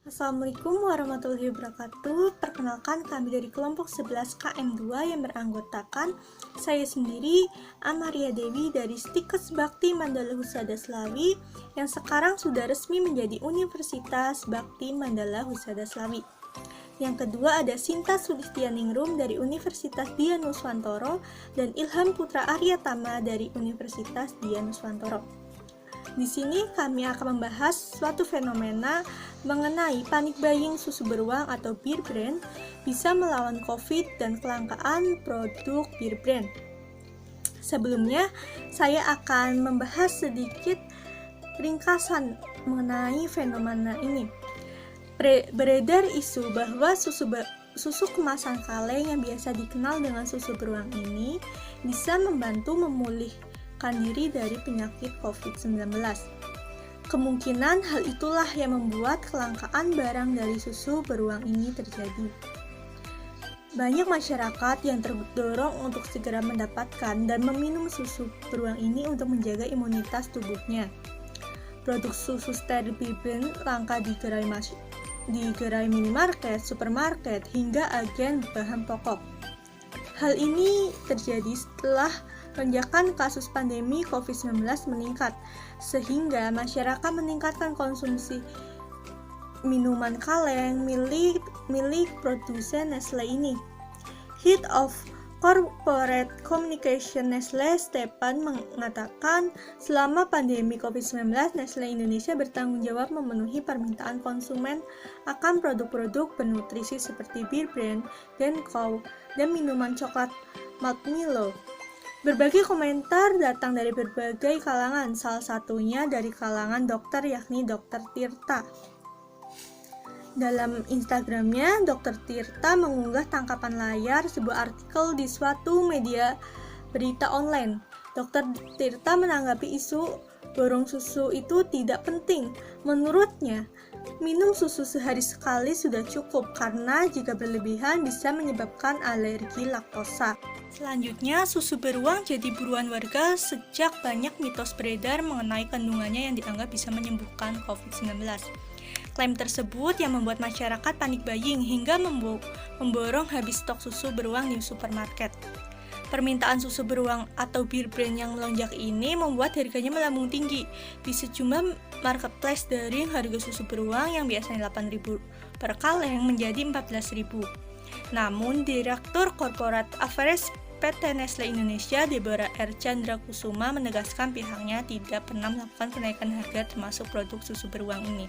Assalamualaikum warahmatullahi wabarakatuh. Perkenalkan, kami dari kelompok 11 KM2 yang beranggotakan saya sendiri, Amaria Dewi dari Stikes Bakti Mandala Husada Slawi yang sekarang sudah resmi menjadi Universitas Bakti Mandala Husada Slawi. Yang kedua ada Sinta Sulistianingrum dari Universitas Dianuswantoro dan Ilham Putra Aryatama dari Universitas Dianuswantoro. Di sini kami akan membahas suatu fenomena mengenai panic buying susu beruang atau beer brand bisa melawan COVID dan kelangkaan produk beer brand. Sebelumnya, saya akan membahas sedikit ringkasan mengenai fenomena ini. Beredar isu bahwa susu kemasan kaleng yang biasa dikenal dengan susu beruang ini bisa membantu memulihkan diri dari penyakit COVID-19. Kemungkinan hal itulah yang membuat kelangkaan barang dari susu beruang ini terjadi. Banyak masyarakat yang terdorong untuk segera mendapatkan dan meminum susu beruang ini untuk menjaga imunitas tubuhnya. Produk susu steril beer brand langka di gerai minimarket, supermarket, hingga agen bahan pokok. Hal ini terjadi setelah lonjakan kasus pandemi COVID-19 meningkat, sehingga masyarakat meningkatkan konsumsi minuman kaleng milik produsen Nestle ini. Head of Corporate Communication Nestle, Stefan, mengatakan selama pandemi COVID-19, Nestle Indonesia bertanggung jawab memenuhi permintaan konsumen akan produk-produk bernutrisi seperti beer brand, dan cow, dan minuman coklat Malt Milo. Berbagai komentar datang dari berbagai kalangan, salah satunya dari kalangan dokter yakni Dr. Tirta. Dalam Instagramnya, Dr. Tirta mengunggah tangkapan layar sebuah artikel di suatu media berita online. Dr. Tirta menanggapi isu borong susu itu tidak penting. Menurutnya, minum susu sehari sekali sudah cukup karena jika berlebihan bisa menyebabkan alergi laktosa. Selanjutnya, susu beruang jadi buruan warga sejak banyak mitos beredar mengenai kandungannya yang dianggap bisa menyembuhkan COVID-19. Klaim tersebut yang membuat masyarakat panik buying hingga memborong habis stok susu beruang di supermarket. Permintaan susu beruang atau beer brand yang melonjak ini membuat harganya melambung tinggi. Di sejumlah marketplace daring, harga susu beruang yang biasanya 8.000 per kaleng menjadi 14.000. Namun, Direktur Corporate Affairs PT Nestle Indonesia, Deborah R. Chandra Kusuma, menegaskan pihaknya tidak pernah melakukan kenaikan harga termasuk produk susu beruang ini.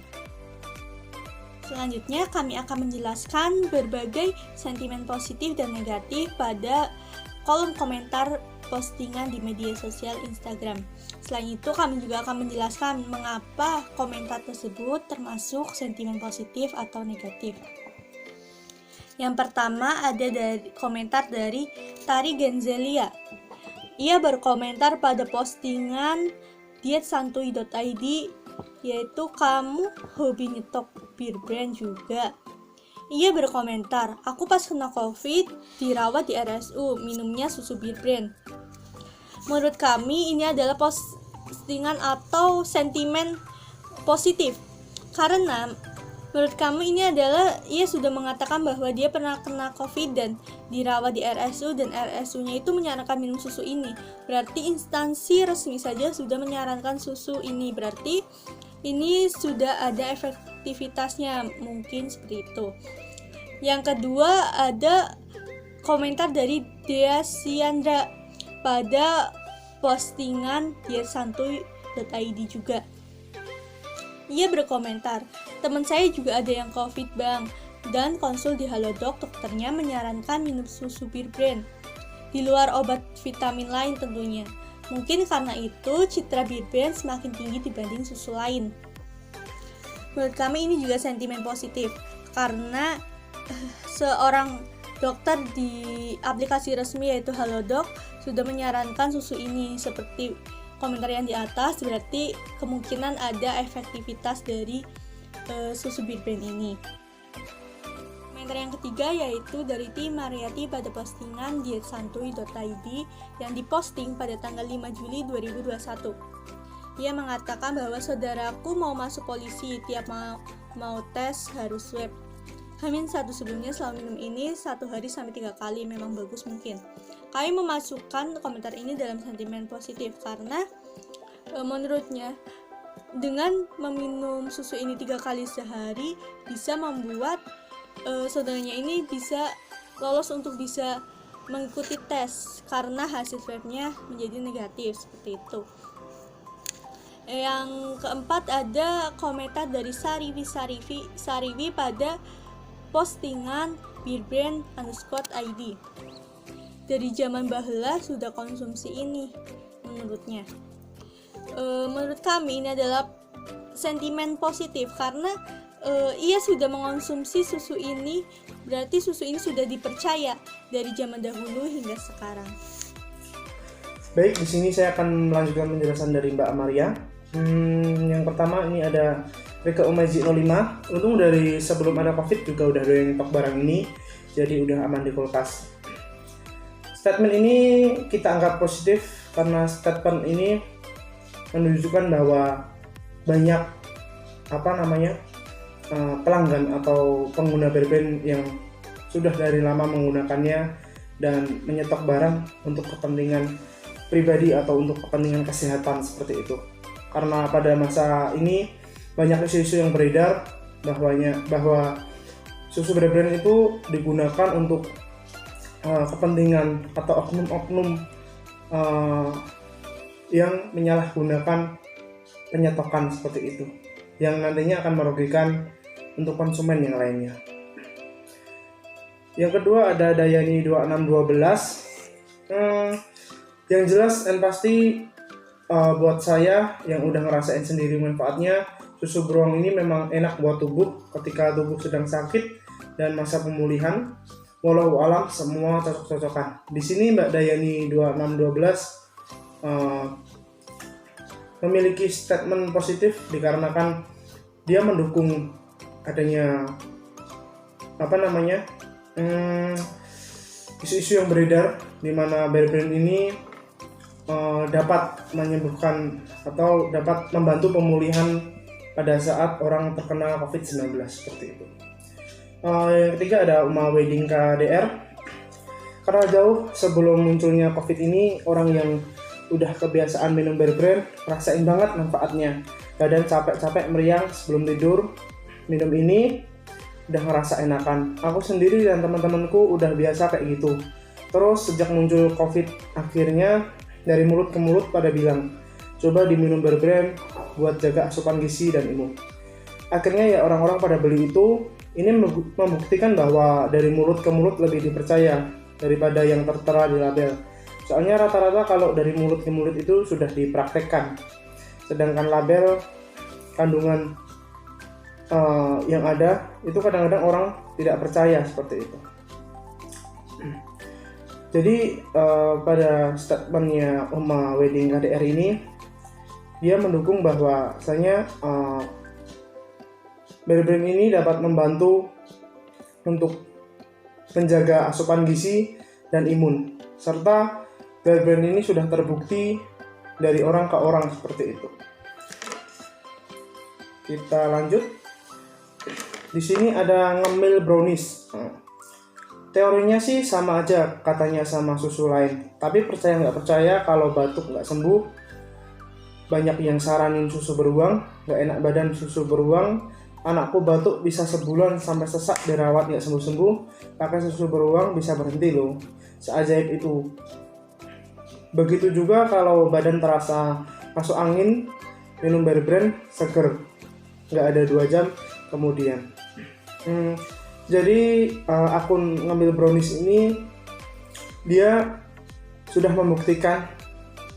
Selanjutnya, kami akan menjelaskan berbagai sentimen positif dan negatif pada kolom komentar postingan di media sosial Instagram. Selain itu, kami juga akan menjelaskan mengapa komentar tersebut termasuk sentimen positif atau negatif. Yang pertama ada komentar dari Tari Genzelia. Ia berkomentar pada postingan dietsantuy.id, yaitu kamu hobi nyetok beer brand juga. Ia berkomentar, aku pas kena COVID dirawat di RSU, minumnya susu beer brand. Menurut kami ini adalah postingan atau sentimen positif, karena menurut kami ini adalah ia sudah mengatakan bahwa dia pernah kena COVID dan dirawat di RSU, dan RSU-nya itu menyarankan minum susu ini. Berarti instansi resmi saja sudah menyarankan susu ini, berarti ini sudah ada efektivitasnya, mungkin seperti itu. Yang kedua ada komentar dari Dea Siandra pada postingan dietsantuy.id juga. Ia berkomentar, teman saya juga ada yang COVID bang, dan konsul di Halodoc, dokternya menyarankan minum susu beer brand, di luar obat vitamin lain tentunya. Mungkin karena itu citra beer brand semakin tinggi dibanding susu lain. Menurut kami ini juga sentimen positif, karena seorang dokter di aplikasi resmi yaitu Halodoc sudah menyarankan susu ini seperti komentar yang di atas, berarti kemungkinan ada efektivitas dari susu beer brand ini. Komentar yang ketiga yaitu dari Tim Mariati pada postingan dietsantuy.id yang diposting pada tanggal 5 Juli 2021. Ia mengatakan bahwa saudaraku mau masuk polisi, tiap mau tes harus swab. H-1 sebelumnya selalu minum ini 1 hari sampai 3 kali, memang bagus mungkin. Kami memasukkan komentar ini dalam sentimen positif karena menurutnya dengan meminum susu ini 3 kali sehari bisa membuat saudaranya ini bisa lolos untuk bisa mengikuti tes karena hasil swabnya menjadi negatif seperti itu. Yang keempat ada komentar dari Sariwi pada postingan beerbrand_id. Dari zaman baheula sudah konsumsi ini menurutnya. Menurut kami ini adalah sentimen positif karena ia sudah mengonsumsi susu ini, berarti susu ini sudah dipercaya dari zaman dahulu hingga sekarang. Baik, di sini saya akan melanjutkan penjelasan dari Mbak Amaria. Yang pertama ini ada Rika Umaji 05. Untung dari sebelum ada COVID juga udah doyan nyetok barang ini, jadi udah aman di kulkas. Statement ini kita anggap positif karena statement ini menunjukkan bahwa banyak pelanggan atau pengguna beerbrand yang sudah dari lama menggunakannya dan menyetok barang untuk kepentingan pribadi atau untuk kepentingan kesehatan seperti itu. Karena pada masa ini banyak isu-isu yang beredar bahwa susu beerbrand itu digunakan untuk kepentingan atau oknum-oknum yang menyalahgunakan penyetokan seperti itu, yang nantinya akan merugikan untuk konsumen yang lainnya. Yang kedua ada Dayani 2612. Yang jelas dan pasti buat saya yang udah ngerasain sendiri manfaatnya, susu beruang ini memang enak buat tubuh ketika tubuh sedang sakit dan masa pemulihan. Walau alam semua cocok-cocokan. Di sini Mbak Dayani 2612 memiliki statement positif dikarenakan dia mendukung adanya isu-isu yang beredar di mana beerbrand ini dapat menyembuhkan atau dapat membantu pemulihan pada saat orang terkena COVID-19 seperti itu. Yang ketiga ada Uma Wedding KDR. Karena jauh sebelum munculnya COVID ini, orang yang udah kebiasaan minum beerbrand rasain banget manfaatnya. Badan capek-capek meriang sebelum tidur, minum ini udah ngerasa enakan. Aku sendiri dan teman-temanku udah biasa kayak gitu. Terus sejak muncul COVID, akhirnya dari mulut ke mulut pada bilang, coba diminum beerbrand buat jaga asupan gizi dan imun. Akhirnya ya orang-orang pada beli itu. Ini membuktikan bahwa dari mulut ke mulut lebih dipercaya daripada yang tertera di label. Soalnya rata-rata kalau dari mulut ke mulut itu sudah dipraktekkan. Sedangkan label kandungan yang ada itu kadang-kadang orang tidak percaya seperti itu. Jadi pada statementnya Uma Wedding KDR ini, dia mendukung bahwasanya beerbrand ini dapat membantu untuk menjaga asupan gizi dan imun, serta beerbrand ini sudah terbukti dari orang ke orang seperti itu. Kita lanjut. Di sini ada ngemil brownies. Teorinya sih sama aja katanya sama susu lain, tapi percaya nggak percaya kalau batuk nggak sembuh, banyak yang saranin susu beruang, nggak enak badan susu beruang. Anakku batuk bisa sebulan sampai sesak dirawat nggak sembuh-sembuh, pakai susu beruang bisa berhenti loh, seajaib itu. Begitu juga kalau badan terasa masuk angin, minum beerbrand seger, nggak ada 2 jam kemudian. Jadi akun ngambil brownies ini dia sudah membuktikan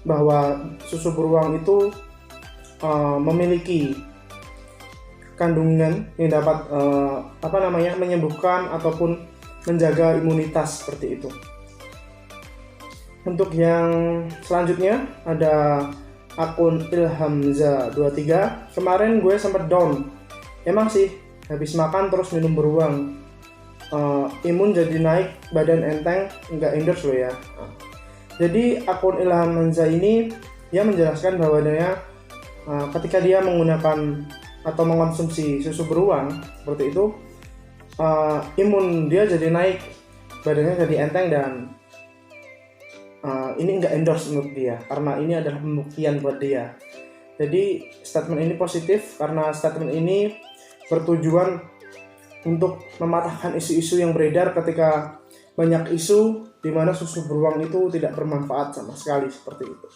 bahwa susu beruang itu memiliki kandungan yang dapat menyembuhkan ataupun menjaga imunitas seperti itu. Untuk yang selanjutnya ada akun Ilhamza23. Kemarin gue sempat down. Emang sih habis makan terus minum beruang, imun jadi naik, badan enteng, nggak endorse loh ya. Jadi akun Ilhamza ini dia menjelaskan bahwa ketika dia menggunakan atau mengkonsumsi susu beruang seperti itu, imun dia jadi naik, badannya jadi enteng, dan ini nggak endorse menurut dia karena ini adalah pembuktian buat dia. Jadi statement ini positif karena statement ini bertujuan untuk mematahkan isu-isu yang beredar ketika banyak isu di mana susu beruang itu tidak bermanfaat sama sekali seperti itu.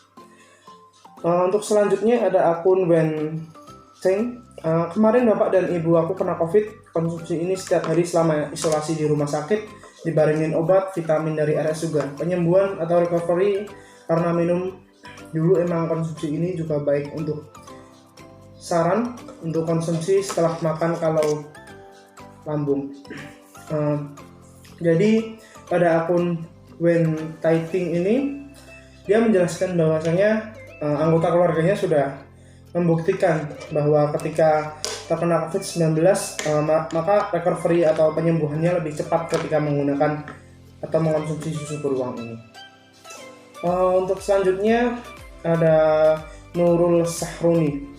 Untuk selanjutnya ada akun Wen Cheng. Kemarin bapak dan ibu aku kena COVID, konsumsi ini setiap hari selama isolasi di rumah sakit, dibarengin obat, vitamin dari RS juga. Penyembuhan atau recovery karena minum dulu, emang konsumsi ini juga baik untuk saran untuk konsumsi setelah makan kalau lambung. Jadi pada akun Wen Taiting ini dia menjelaskan bahwasanya anggota keluarganya sudah membuktikan bahwa ketika terkena COVID-19 maka recovery atau penyembuhannya lebih cepat ketika menggunakan atau mengkonsumsi susu beruang ini. Untuk selanjutnya ada Nurul Sahruni.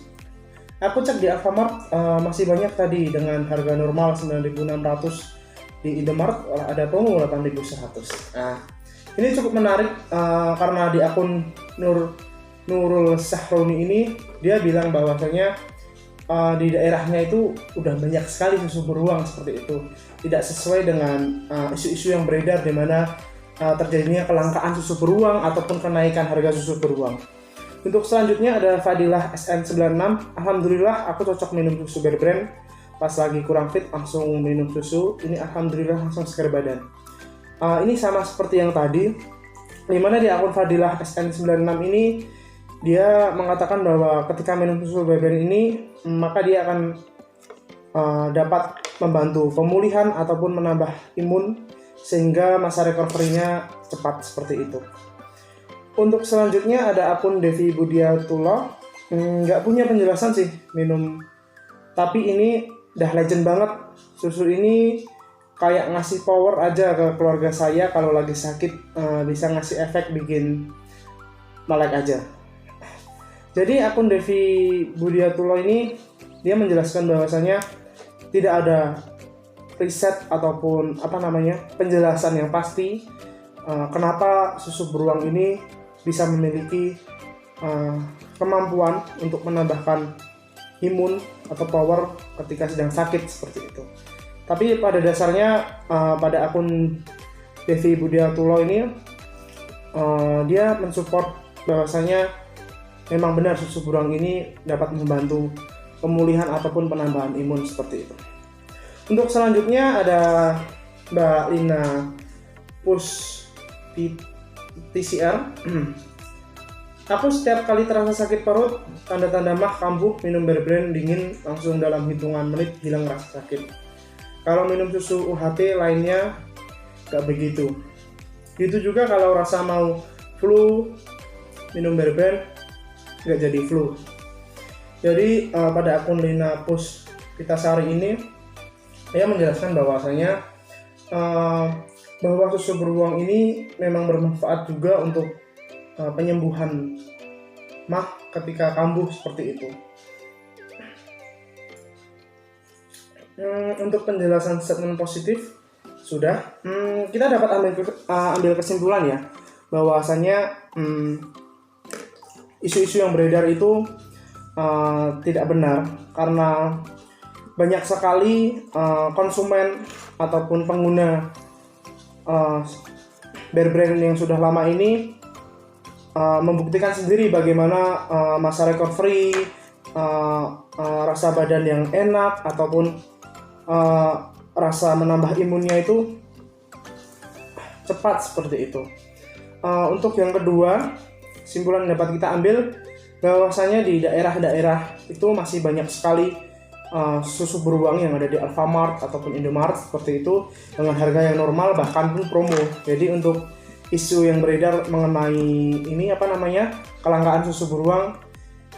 Aku cek di Alfamart masih banyak tadi dengan harga normal 9.600, di Indomart ada promo 8.100. Nah, ini cukup menarik karena di akun Nurul Sahruni ini dia bilang bahwasanya di daerahnya itu udah banyak sekali susu beruang seperti itu, tidak sesuai dengan isu-isu yang beredar di mana terjadinya kelangkaan susu beruang ataupun kenaikan harga susu beruang. Untuk selanjutnya ada Fadilah SN96. Alhamdulillah aku cocok minum susu Bear Brand. Pas lagi kurang fit langsung minum susu. Ini alhamdulillah langsung segar badan. Ini sama seperti yang tadi, dimana di akun Fadilah SN96 ini dia mengatakan bahwa ketika minum susu Bear Brand ini maka dia akan dapat membantu pemulihan ataupun menambah imun sehingga masa recovery-nya cepat seperti itu. Untuk selanjutnya ada akun Devi Budiatullah. Nggak punya penjelasan sih minum, tapi ini dah legend banget. Susu ini kayak ngasih power aja ke keluarga saya, kalau lagi sakit bisa ngasih efek bikin melek aja. Jadi akun Devi Budiatullah ini dia menjelaskan bahwasanya tidak ada riset ataupun penjelasan yang pasti kenapa susu beruang ini bisa memiliki kemampuan untuk menambahkan imun atau power ketika sedang sakit seperti itu. Tapi pada dasarnya pada akun Devi Budiatullah ini dia mensupport bahwasanya memang benar susu beruang ini dapat membantu pemulihan ataupun penambahan imun seperti itu. Untuk selanjutnya ada Mbak Lina TCR. Aku setiap kali terasa sakit perut, tanda-tanda mah kambuh, minum Bear Brand dingin langsung dalam hitungan menit hilang rasa sakit. Kalau minum susu UHT lainnya gak begitu. Gitu juga kalau rasa mau flu, minum Bear Brand gak jadi flu. Jadi pada akun Lina Puspitasari ini dia menjelaskan bahwasanya bahwa susu beruang ini memang bermanfaat juga untuk penyembuhan mah ketika kambuh seperti itu. Untuk penjelasan statement positif sudah, kita dapat ambil kesimpulan ya bahwasanya isu-isu yang beredar itu tidak benar karena banyak sekali konsumen ataupun pengguna Bear Brand yang sudah lama ini membuktikan sendiri bagaimana masa recovery, rasa badan yang enak ataupun rasa menambah imunnya itu cepat seperti itu. Untuk yang kedua, kesimpulan yang dapat kita ambil bahwasanya di daerah-daerah itu masih banyak sekali susu beruang yang ada di Alfamart ataupun Indomart seperti itu dengan harga yang normal bahkan pun promo. Jadi untuk isu yang beredar mengenai ini kelangkaan susu beruang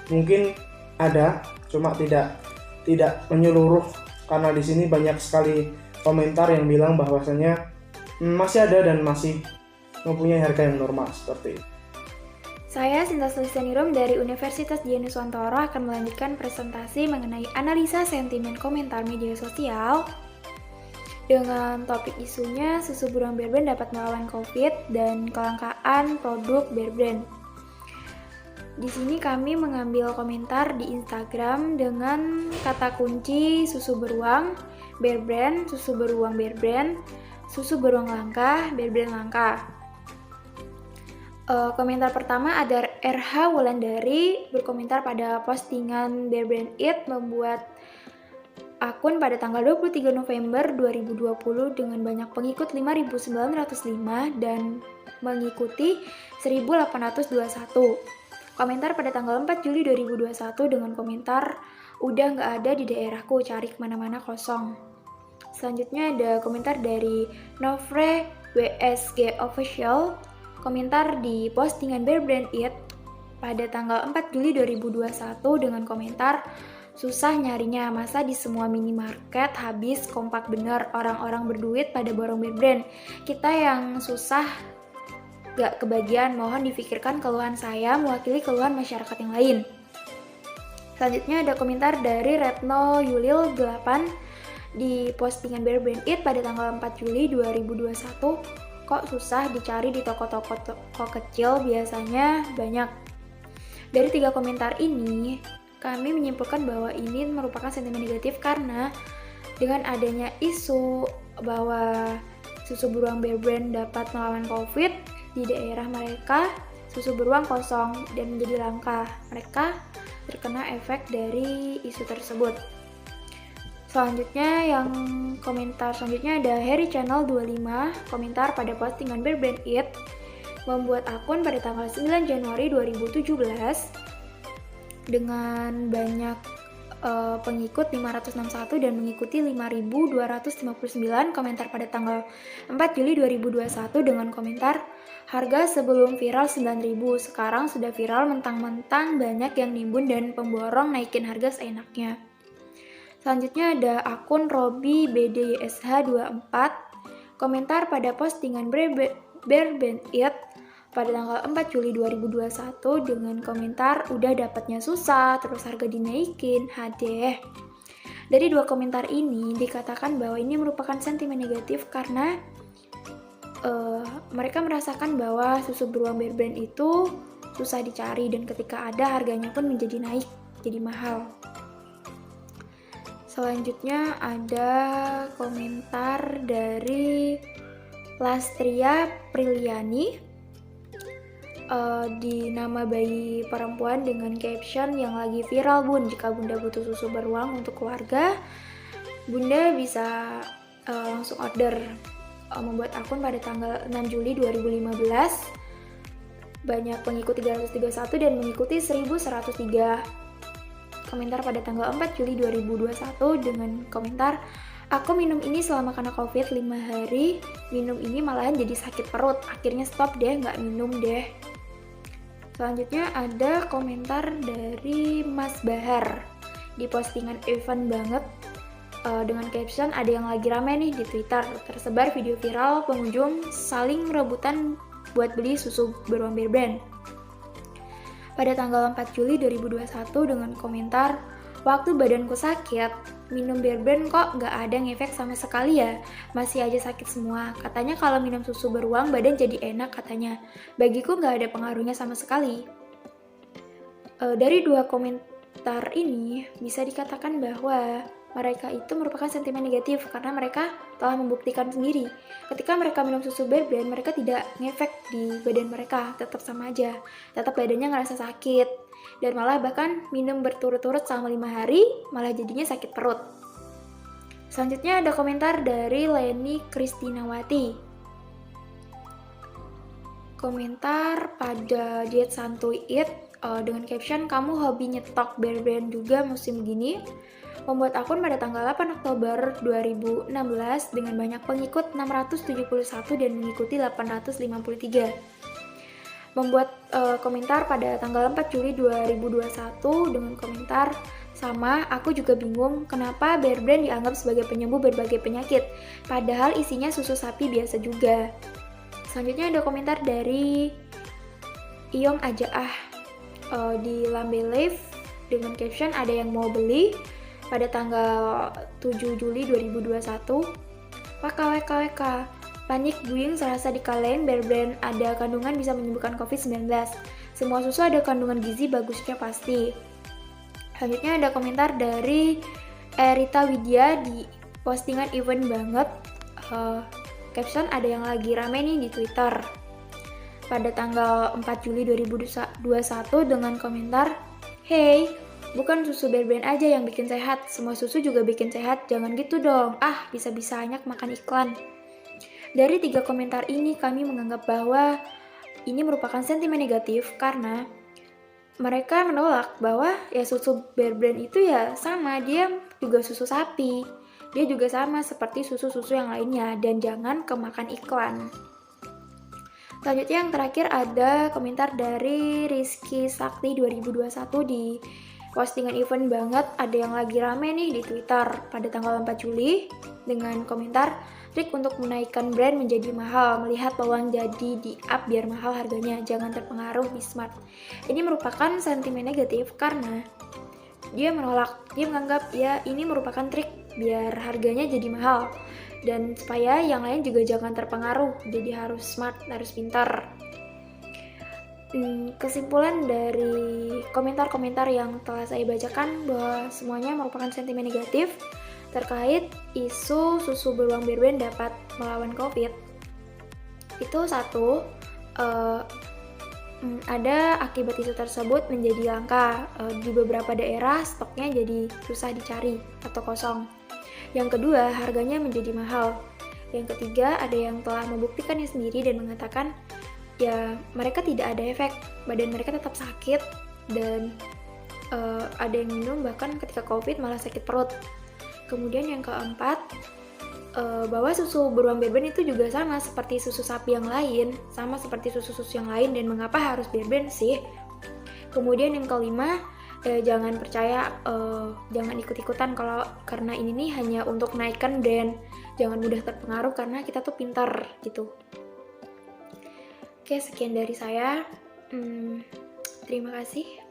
mungkin ada, cuma tidak menyeluruh karena di sini banyak sekali komentar yang bilang bahwasanya masih ada dan masih mempunyai harga yang normal seperti itu. Saya Sinta Sulisanirum dari Universitas Dianuswantoro akan melanjutkan presentasi mengenai analisa sentimen komentar media sosial dengan topik isunya susu beruang Bear Brand dapat melawan COVID dan kelangkaan produk Bear Brand. Di sini kami mengambil komentar di Instagram dengan kata kunci susu beruang Bear Brand, susu beruang Bear Brand, susu beruang langka, Bear Brand langka. Komentar pertama ada RH Wulandari berkomentar pada postingan Bear Brand It membuat akun pada tanggal 23 November 2020 dengan banyak pengikut 5.905 dan mengikuti 1.821. Komentar pada tanggal 4 Juli 2021 dengan komentar udah nggak ada di daerahku, cari kemana-mana kosong. Selanjutnya ada komentar dari Novre WSG Official, komentar di postingan Bear Brand It pada tanggal 4 Juli 2021 dengan komentar susah nyarinya, masa di semua minimarket habis, kompak bener, orang-orang berduit pada borong Bear Brand. Kita yang susah gak kebagian, mohon difikirkan keluhan saya mewakili keluhan masyarakat yang lain. Selanjutnya ada komentar dari Retno Yulil 8 di postingan Bear Brand It pada tanggal 4 Juli 2021. Kok susah dicari di toko-toko kecil, biasanya banyak. Dari 3 komentar ini, kami menyimpulkan bahwa ini merupakan sentimen negatif karena dengan adanya isu bahwa susu beruang Bear Brand dapat melawan COVID, di daerah mereka susu beruang kosong dan menjadi langka. Mereka terkena efek dari isu tersebut. Selanjutnya komentar selanjutnya ada Harry Channel 25 komentar pada postingan Bear Brand It membuat akun pada tanggal 9 Januari 2017 dengan banyak pengikut 561 dan mengikuti 5.259. Komentar pada tanggal 4 Juli 2021 dengan komentar harga sebelum viral 9.000, sekarang sudah viral mentang-mentang banyak yang nimbun dan pemborong naikin harga seenaknya. Selanjutnya ada akun Robi BDYSH24 komentar pada postingan Bear Brand It pada tanggal 4 Juli 2021 dengan komentar udah dapatnya susah, terus harga dinaikin, hadeh. Dari 2 komentar ini dikatakan bahwa ini merupakan sentimen negatif karena mereka merasakan bahwa susu beruang Bear Brand itu susah dicari dan ketika ada harganya pun menjadi naik, jadi mahal. Selanjutnya ada komentar dari Lastria Priliani di nama bayi perempuan dengan caption yang lagi viral, Bun, jika Bunda butuh susu beruang untuk keluarga, Bunda bisa langsung order. Membuat akun pada tanggal 6 Juli 2015, banyak pengikut 331 dan mengikuti 1103. Komentar pada tanggal 4 Juli 2021 dengan komentar aku minum ini selama kena COVID 5 hari, minum ini malahan jadi sakit perut, akhirnya stop deh, nggak minum deh. Selanjutnya ada komentar dari Mas Bahar di postingan event banget dengan caption ada yang lagi rame nih di Twitter, tersebar video viral pengunjung saling rebutan buat beli susu beruang Bear Brand. Pada tanggal 4 Juli 2021 dengan komentar waktu badanku sakit, minum Bear Brand kok nggak ada ngefek sama sekali ya, masih aja sakit semua. Katanya kalau minum susu beruang badan jadi enak katanya, bagiku nggak ada pengaruhnya sama sekali. Dari 2 komentar ini bisa dikatakan bahwa mereka itu merupakan sentimen negatif karena mereka telah membuktikan sendiri ketika mereka minum susu Bear Brand mereka tidak ngefek di badan mereka, tetap sama aja, tetap badannya ngerasa sakit dan malah bahkan minum berturut-turut selama 5 hari malah jadinya sakit perut. Selanjutnya ada komentar dari Leni Kristinawati. Komentar pada diet santuy It dengan caption kamu hobi nyetok Bear Brand juga musim gini, membuat akun pada tanggal 8 Oktober 2016 dengan banyak pengikut 671 dan mengikuti 853. Membuat komentar pada tanggal 4 Juli 2021 dengan komentar sama, aku juga bingung kenapa Bear Brand dianggap sebagai penyembuh berbagai penyakit, padahal isinya susu sapi biasa juga. Selanjutnya ada komentar dari Iyong aja ah. Di Lambe Live dengan caption ada yang mau beli pada tanggal 7 Juli 2021. WKWKWK, panik buying serasa di kaleng, Bear Brand ada kandungan bisa menyembuhkan COVID-19. Semua susu ada kandungan gizi bagusnya pasti. Selanjutnya ada komentar dari Rita Widya di postingan event banget. Caption ada yang lagi rame nih di Twitter pada tanggal 4 Juli 2021 dengan komentar, "Hey, bukan susu Bear Brand aja yang bikin sehat, semua susu juga bikin sehat, jangan gitu dong, bisa-bisanya makan iklan." Dari 3 komentar ini kami menganggap bahwa ini merupakan sentimen negatif karena mereka menolak bahwa ya susu Bear Brand itu ya sama, dia juga susu sapi, dia juga sama seperti susu-susu yang lainnya dan jangan kemakan iklan. Selanjutnya yang terakhir ada komentar dari Rizky Sakti 2021 di postingan event banget, ada yang lagi rame nih di Twitter pada tanggal 4 Juli dengan komentar, "Trik untuk menaikkan brand menjadi mahal, melihat peluang jadi di up biar mahal harganya, jangan terpengaruh, be smart." Ini merupakan sentimen negatif karena dia menolak, dia menganggap ya ini merupakan trik biar harganya jadi mahal dan supaya yang lain juga jangan terpengaruh, jadi harus smart, harus pintar. Kesimpulan dari komentar-komentar yang telah saya bacakan bahwa semuanya merupakan sentimen negatif terkait isu susu beruang Bear Brand dapat melawan COVID. Itu satu, ada akibat isu tersebut menjadi langka, di beberapa daerah stoknya jadi susah dicari atau kosong. Yang kedua, harganya menjadi mahal. Yang ketiga, ada yang telah membuktikannya sendiri dan mengatakan ya mereka tidak ada efek, badan mereka tetap sakit dan ada yang minum bahkan ketika COVID malah sakit perut. Kemudian yang keempat, bahwa susu beruang Bear Brand itu juga sama seperti susu sapi yang lain, sama seperti susu-susu yang lain dan mengapa harus Bear Brand sih? Kemudian yang kelima, jangan percaya, jangan ikut-ikutan karena ini nih hanya untuk naikkan brand. Jangan mudah terpengaruh karena kita tuh pintar gitu. Oke, sekian dari saya. Terima kasih.